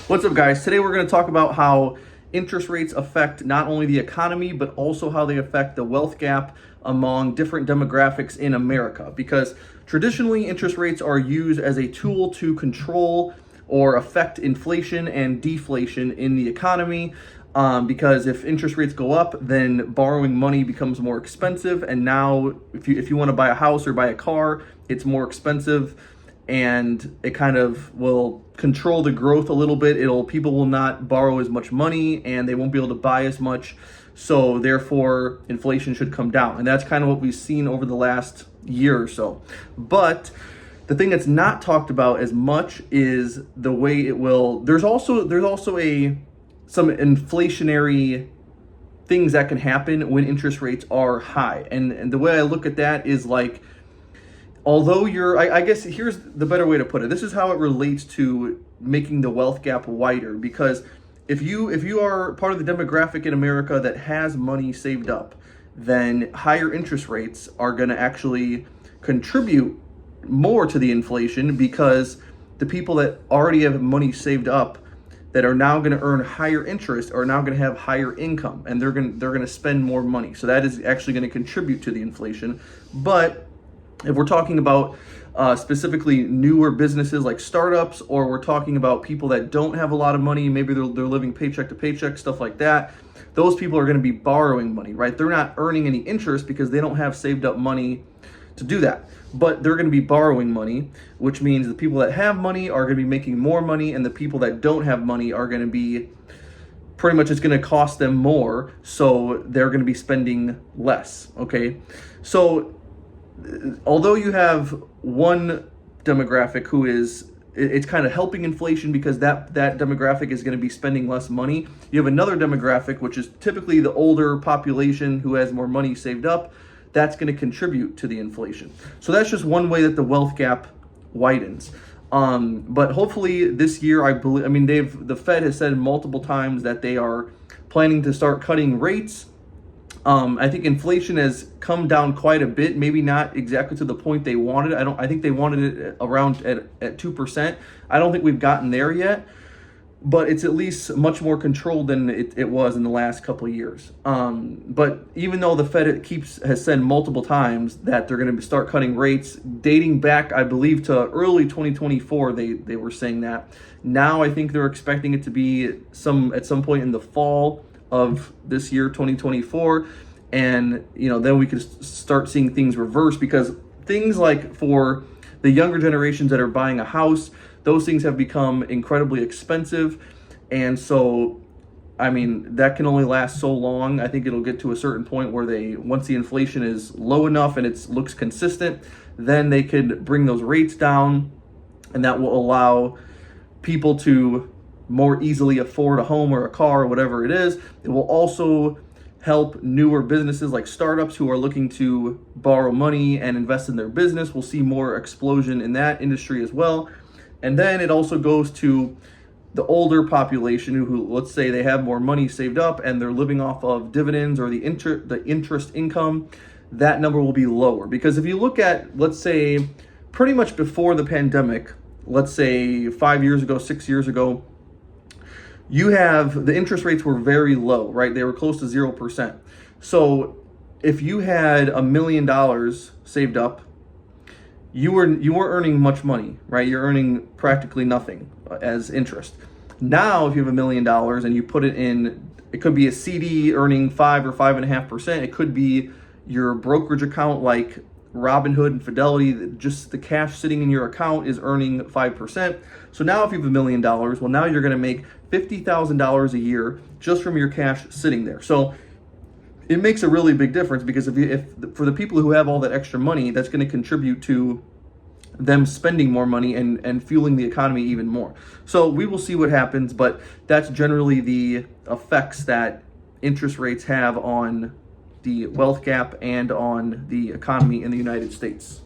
What's up, guys? Today we're going to talk about how interest rates affect not only the economy, but also how they affect the wealth gap among different demographics in America. Because traditionally, interest rates are used as a tool to control or affect inflation and deflation in the economy. Because if interest rates go up, then borrowing money becomes more expensive. And now, if you want to buy a house or buy a car, it's more expensive, and it kind of will control the growth a little bit. People will not borrow as much money and they won't be able to buy as much. So therefore, inflation should come down. And that's kind of what we've seen over the last year or so. But the thing that's not talked about as much is the way it will. There's also some inflationary things that can happen when interest rates are high. And the way I look at that is like, although I guess here's the better way to put it. This is how it relates to making the wealth gap wider. Because if you are part of the demographic in America that has money saved up, then higher interest rates are going to actually contribute more to the inflation, because the people that already have money saved up that are now going to earn higher interest are now going to have higher income, and they're going to spend more money. So that is actually going to contribute to the inflation. But if we're talking about specifically newer businesses like startups, or we're talking about people that don't have a lot of money, maybe they're living paycheck to paycheck, stuff like that, those people are going to be borrowing money, right? They're not earning any interest because they don't have saved up money to do that. But they're going to be borrowing money, which means the people that have money are going to be making more money, and the people that don't have money are going to be pretty much, it's going to cost them more, so they're going to be spending less, okay? So although you have one demographic who is, it's kind of helping inflation because that demographic is going to be spending less money, you have another demographic, which is typically the older population who has more money saved up, that's going to contribute to the inflation. So that's just one way that the wealth gap widens. But hopefully this year, the Fed has said multiple times that they are planning to start cutting rates. I think inflation has come down quite a bit, maybe not exactly to the point they wanted. I think they wanted it around at 2%. I don't think we've gotten there yet, but it's at least much more controlled than it was in the last couple of years. But even though the Fed has said multiple times that they're going to start cutting rates, dating back, I believe, to early 2024, they were saying that. Now I think they're expecting it to be at some point in the fall of this year, 2024, and then we could start seeing things reverse, because things like for the younger generations that are buying a house, those things have become incredibly expensive, and so that can only last so long. I think it'll get to a certain point where once the inflation is low enough and it looks consistent, then they could bring those rates down, and that will allow people to more easily afford a home or a car or whatever it is. It will also help newer businesses like startups who are looking to borrow money and invest in their business. We'll see more explosion in that industry as well. And then it also goes to the older population who, let's say they have more money saved up and they're living off of dividends or the interest income. That number will be lower, because if you look at, let's say, pretty much before the pandemic, let's say 5 years ago, 6 years ago, the interest rates were very low, right? They were close to 0%. So if you had $1 million saved up, you weren't earning much money, right? You're earning practically nothing as interest. Now, if you have $1 million and you put it in, it could be a CD earning 5 or 5.5%. It could be your brokerage account like Robinhood and Fidelity, just the cash sitting in your account is earning 5%. So now if you have $1 million, well, now you're going to make $50,000 a year just from your cash sitting there. So it makes a really big difference, because if for the people who have all that extra money, that's going to contribute to them spending more money and fueling the economy even more. So we will see what happens, but that's generally the effects that interest rates have on the wealth gap and on the economy in the United States.